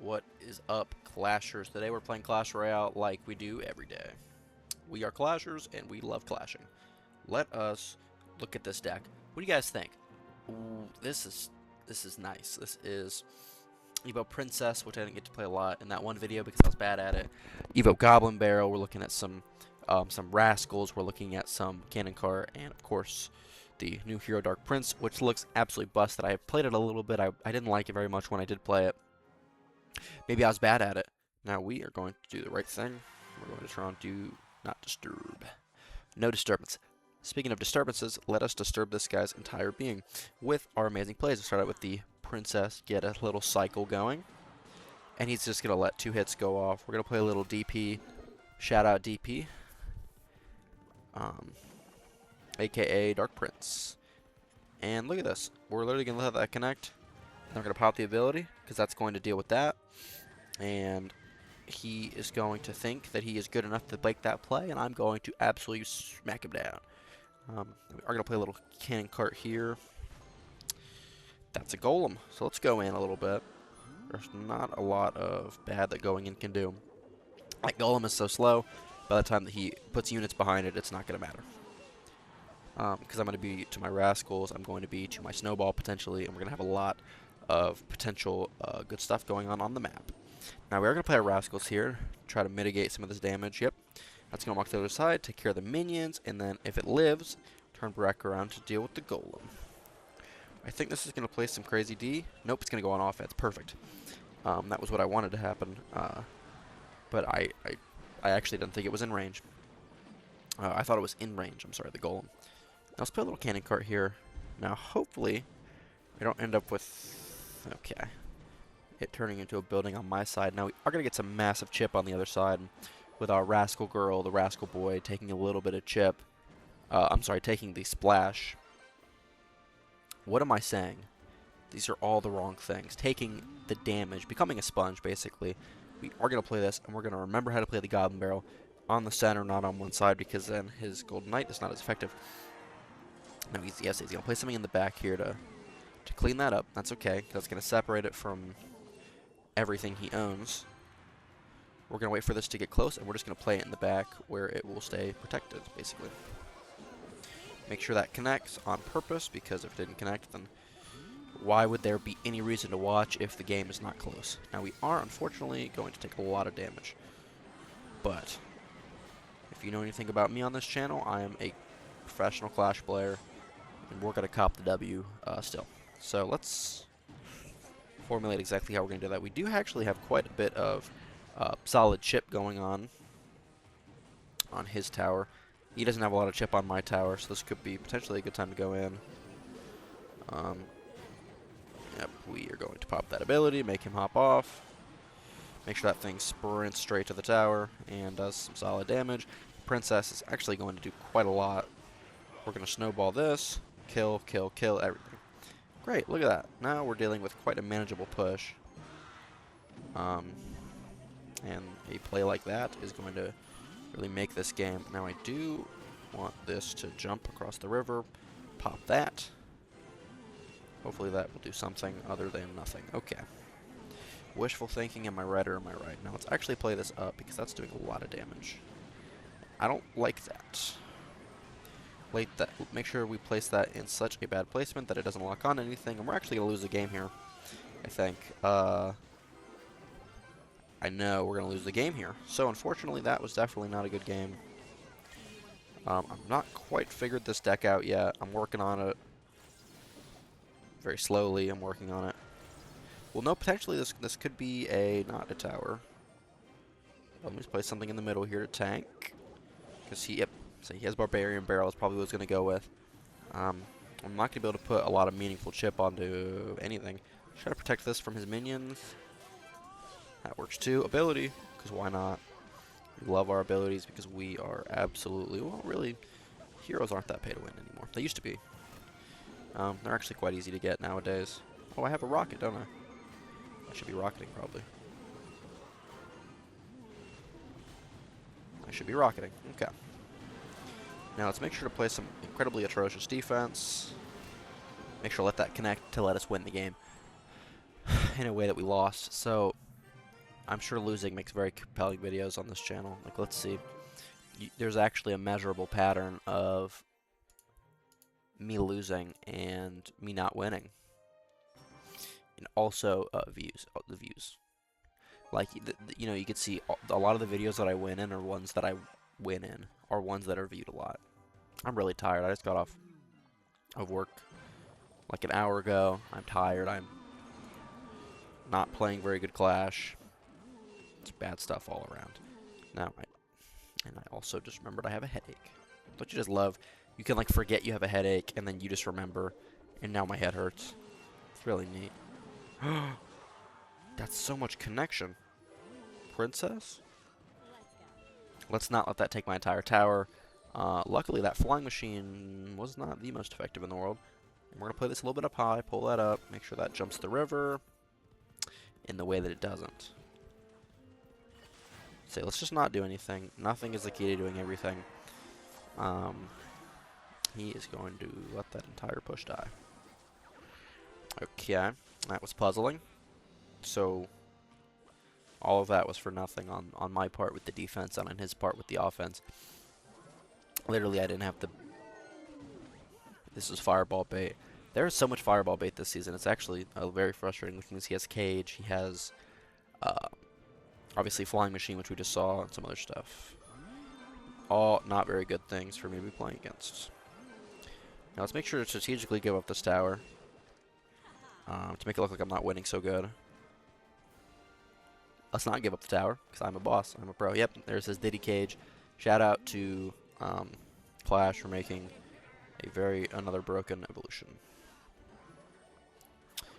What is up, Clashers? Today we're playing Clash Royale like we do every day. We are Clashers and we love clashing. Let us look at this deck. What do you guys think? Ooh, this is nice. This is Evo Princess, which I didn't get to play a lot in that one video because I was bad at it. Evo Goblin Barrel. We're looking at some Rascals. We're looking at some Cannon Car, and of course the new hero Dark Prince, which looks absolutely busted. I have played it a little bit. I didn't like it very much when I did play it. Maybe I was bad at it. Now we are going to do the right thing. We're going to try and do not disturb. No disturbance. Speaking of disturbances, let us disturb this guy's entire being with our amazing plays. We'll start out with the Princess, get a little cycle going. And he's just going to let 2 hits go off. We're going to play a little DP. Shout out DP. AKA Dark Prince. And look at this. We're literally going to let that connect. And we're going to pop the ability, because that's going to deal with that. And he is going to think that he is good enough to break that play, and I'm going to absolutely smack him down. We are going to play a little cannon cart here. That's a golem, so let's go in a little bit. There's not a lot of bad that going in can do. That golem is so slow, by the time that he puts units behind it, it's not going to matter. Because I'm going to be to my Rascals, I'm going to be to my Snowball potentially, and we're going to have a lot of potential good stuff going on the map. Now we are going to play our Rascals here, try to mitigate some of this damage. Yep, that's going to walk to the other side, take care of the minions, and then if it lives, turn back around to deal with the golem. I think this is going to play some crazy D. Nope, it's going to go on offense. Perfect. That was what I wanted to happen, but I actually didn't think it was in range. I thought it was in range. I'm sorry, the golem. Now let's play a little cannon cart here. Now hopefully we don't end up with it turning into a building on my side. Now we are going to get some massive chip on the other side with our Rascal Girl, the Rascal Boy, taking a little bit of chip. I'm sorry, taking the splash. What am I saying? These are all the wrong things. Taking the damage, becoming a sponge, basically. We are going to play this, and we're going to remember how to play the Goblin Barrel on the center, not on one side, because then his Golden Knight is not as effective. Now, he's going to play something in the back here to clean that up. That's okay. That's going to separate it from everything he owns. We're going to wait for this to get close, and we're just going to play it in the back where it will stay protected, basically. Make sure that connects on purpose, because if it didn't connect, then why would there be any reason to watch if the game is not close? Now, we are, unfortunately, going to take a lot of damage. But if you know anything about me on this channel, I am a professional Clash player, and we're going to cop the W still. So let's formulate exactly how we're going to do that. We do actually have quite a bit of solid chip going on his tower. He doesn't have a lot of chip on my tower, so this could be potentially a good time to go in. Yep, we are going to pop that ability, make him hop off. Make sure that thing sprints straight to the tower and does some solid damage. Princess is actually going to do quite a lot. We're going to snowball this. Kill, kill, kill, everything. Great, look at that. Now we're dealing with quite a manageable push. And a play like that is going to really make this game. Now I do want this to jump across the river. Pop that. Hopefully that will do something other than nothing. Okay. Wishful thinking, am I right or am I right? Now let's actually play this up because that's doing a lot of damage. I don't like that. Make sure we place that in such a bad placement that it doesn't lock on anything, and we're actually going to lose the game here, I think. I know we're going to lose the game here. So unfortunately, that was definitely not a good game. I'm not quite figured this deck out yet. I'm working on it. Very slowly, I'm working on it. Well, no, potentially this could be not a tower. Let me just play something in the middle here to tank. Because so he has Barbarian Barrel, is probably what I was going to go with. I'm not going to be able to put a lot of meaningful chip onto anything. Try to protect this from his minions. That works too. Ability, because why not? We love our abilities because we are absolutely, well, really, heroes aren't that pay to win anymore. They used to be. They're actually quite easy to get nowadays. Oh, I have a rocket, don't I? I should be rocketing, probably. I should be rocketing. Okay. Now let's make sure to play some incredibly atrocious defense. Make sure to let that connect to let us win the game in a way that we lost. So I'm sure losing makes very compelling videos on this channel. Like, let's see. There's actually a measurable pattern of me losing and me not winning. And also views, the views. Like, you know, you can see a lot of the videos that I win in are ones that I win in, or ones that are viewed a lot. I'm really tired. I just got off of work like an hour ago. I'm tired. I'm not playing very good Clash. It's bad stuff all around. Now, I also just remembered I have a headache. Don't you just love, you can like forget you have a headache and then you just remember, and now my head hurts. It's really neat. That's so much connection. Princess? Let's not let that take my entire tower. Luckily, that flying machine was not the most effective in the world. And we're going to play this a little bit up high, pull that up, make sure that jumps the river in the way that it doesn't. Say, let's just not do anything. Nothing is the key to doing everything. He is going to let that entire push die. Okay, that was puzzling. So, all of that was for nothing on my part with the defense and on his part with the offense. Literally, I didn't have to... This is fireball bait. There is so much fireball bait this season. It's actually very frustrating looking as he has cage. He has, obviously, flying machine, which we just saw, and some other stuff. All not very good things for me to be playing against. Now, let's make sure to strategically give up this tower. To make it look like I'm not winning so good. Let's not give up the tower, because I'm a boss. I'm a pro. Yep, there's his Diddy cage. Shout out to Clash for making another broken evolution.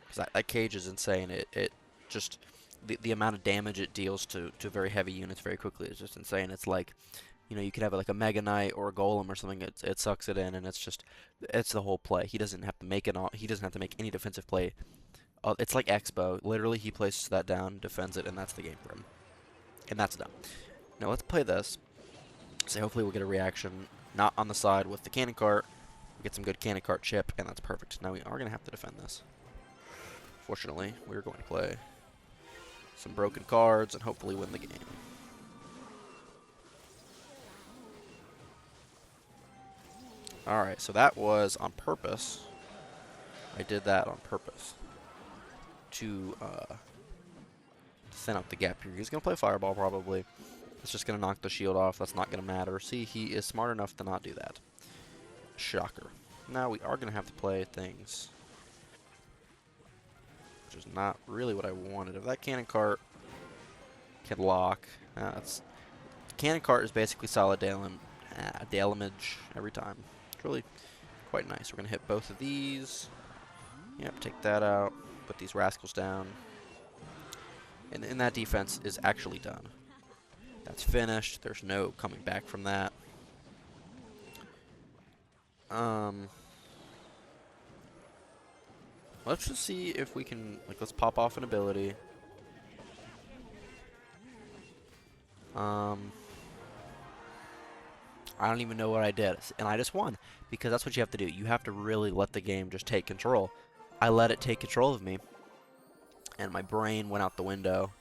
Because that cage is insane. It just, the amount of damage it deals to very heavy units very quickly is just insane. It's like, you know, you could have like a Mega Knight or a Golem or something. It sucks it in, and it's the whole play. He doesn't have to make it. He doesn't have to make any defensive play. It's like Expo. Literally, he places that down, defends it, and that's the game for him. And that's done. Now let's play this. So hopefully we'll get a reaction. Not on the side with the cannon cart. We get some good cannon cart chip, and that's perfect. Now we are going to have to defend this. Fortunately, we're going to play some broken cards and hopefully win the game. Alright, so that was on purpose. I did that on purpose to thin out the gap here. He's going to play Fireball probably. It's just going to knock the shield off. That's not going to matter. See, he is smart enough to not do that. Shocker. Now we are going to have to play things, which is not really what I wanted. If that cannon cart can lock, cannon cart is basically solid damage every time. It's really quite nice. We're going to hit both of these. Yep, take that out. Put these rascals down. And that defense is actually done. That's finished. There's no coming back from that. Let's just see if we can, like, let's pop off an ability. I don't even know what I did, and I just won, because that's what you have to do. You have to really let the game just take control. I let it take control of me, and my brain went out the window.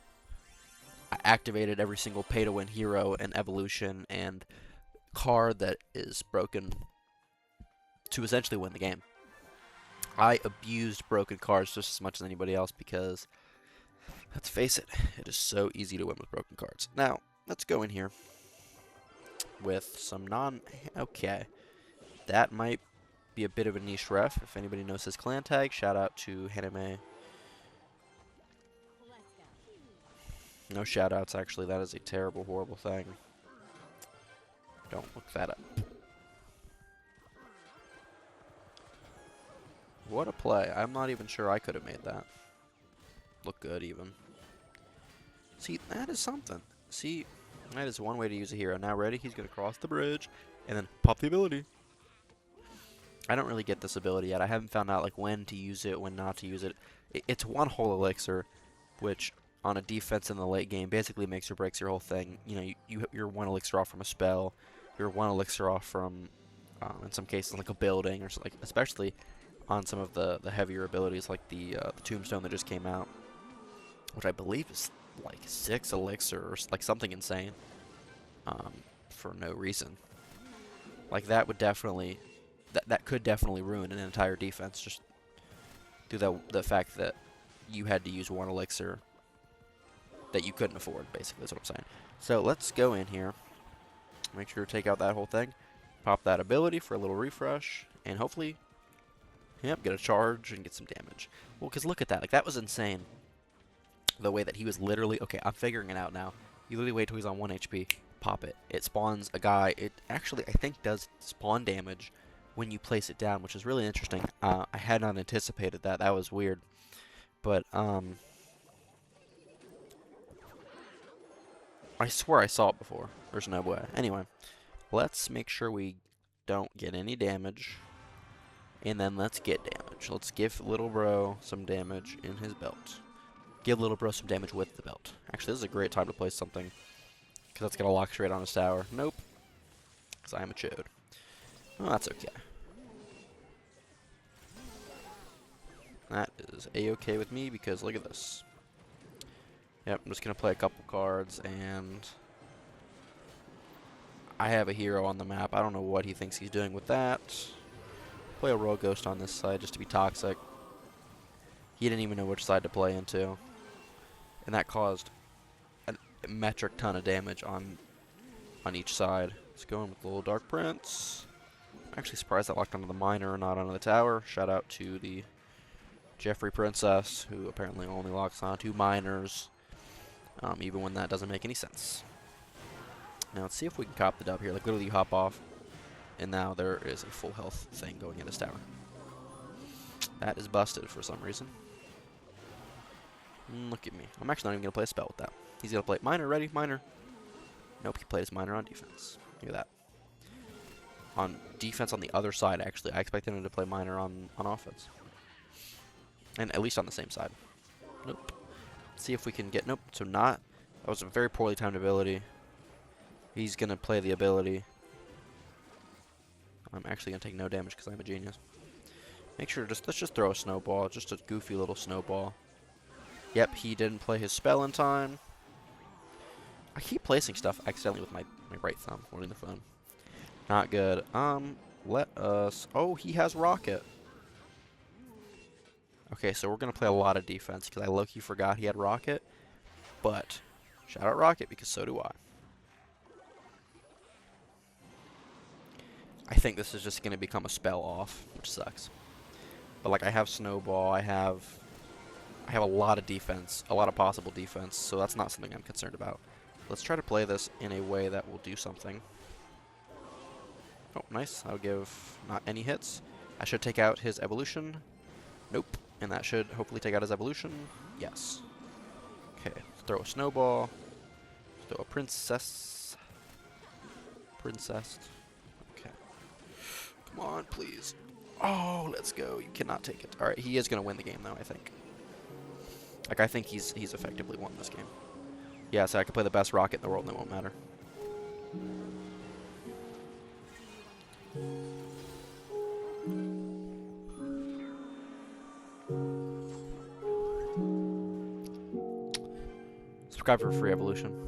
I activated every single pay-to-win hero and evolution and card that is broken to essentially win the game. I abused broken cards just as much as anybody else because, let's face it, it is so easy to win with broken cards. Now, let's go in here with some okay. That might be a bit of a niche ref. If anybody knows his clan tag, shout out to Haneme. No shout outs, actually. That is a terrible, horrible thing. Don't look that up. What a play. I'm not even sure I could have made that look good, even. See, that is something. See, that is one way to use a hero. Now ready? He's going to cross the bridge and then pop the ability. I don't really get this ability yet. I haven't found out like when to use it, when not to use it. It's one whole elixir, which on a defense in the late game basically makes or breaks your whole thing. You know, you're one elixir off from a spell. You're one elixir off from, in some cases, like a building, or like especially on some of the heavier abilities like the tombstone that just came out, which I believe is like 6 elixir or like something insane for no reason. Like that would definitely, that could definitely ruin an entire defense just through the fact that you had to use 1 elixir that you couldn't afford, basically, is what I'm saying. So let's go in here, make sure to take out that whole thing, pop that ability for a little refresh, and hopefully, yep, get a charge and get some damage. Well, because look at that, like that was insane. The way that he was literally, okay, I'm figuring it out now. You literally wait till he's on 1 HP, pop it. It spawns a guy. It actually, I think, does spawn damage when you place it down, which is really interesting. I had not anticipated that. That was weird. But, I swear I saw it before. There's no way. Anyway, let's make sure we don't get any damage. And then let's get damage. Let's give little bro some damage in his belt. Give little bro some damage with the belt. Actually, this is a great time to place something, because that's going to lock straight on his tower. Nope. Because I am a chode. Well, that's okay. That is a-okay with me, because look at this. Yep, I'm just going to play a couple cards, and I have a hero on the map. I don't know what he thinks he's doing with that. Play a Royal Ghost on this side just to be toxic. He didn't even know which side to play into. And that caused a metric ton of damage on each side. Let's go in with the little Dark Prince. I'm actually surprised that locked onto the miner and not onto the tower. Shout out to the Jeffrey Princess, who apparently only locks onto miners, even when that doesn't make any sense. Now let's see if we can cop the dub here. Like literally you hop off, and now there is a full health thing going in his tower. That is busted for some reason. Look at me. I'm actually not even going to play a spell with that. He's going to play miner. Ready? Miner. Nope, he played his miner on defense. Look at that. On defense on the other side, actually, I expected him to play miner on offense. And at least on the same side. Nope. Let's see if we can get... Nope, so not... That was a very poorly timed ability. He's going to play the ability. I'm actually going to take no damage because I'm a genius. Make sure let's just throw a snowball. Just a goofy little snowball. Yep, he didn't play his spell in time. I keep placing stuff accidentally with my right thumb holding the phone. Not good. Let us... Oh, he has rocket. Okay, so we're going to play a lot of defense because I low-key forgot he had rocket. But, shout out rocket because so do I. I think this is just going to become a spell off, which sucks. But, like, I have snowball, I have a lot of defense, a lot of possible defense, so that's not something I'm concerned about. Let's try to play this in a way that will do something. Oh, nice. I'll give not any hits. I should take out his evolution. Nope. And that should hopefully take out his evolution. Yes. Okay. Throw a snowball. Throw a princess. Princess. Okay. Come on, please. Oh, let's go. You cannot take it. All right. He is going to win the game, though, I think. Like, I think he's effectively won this game. Yeah, so I could play the best rocket in the world and it won't matter. Subscribe for a free evolution.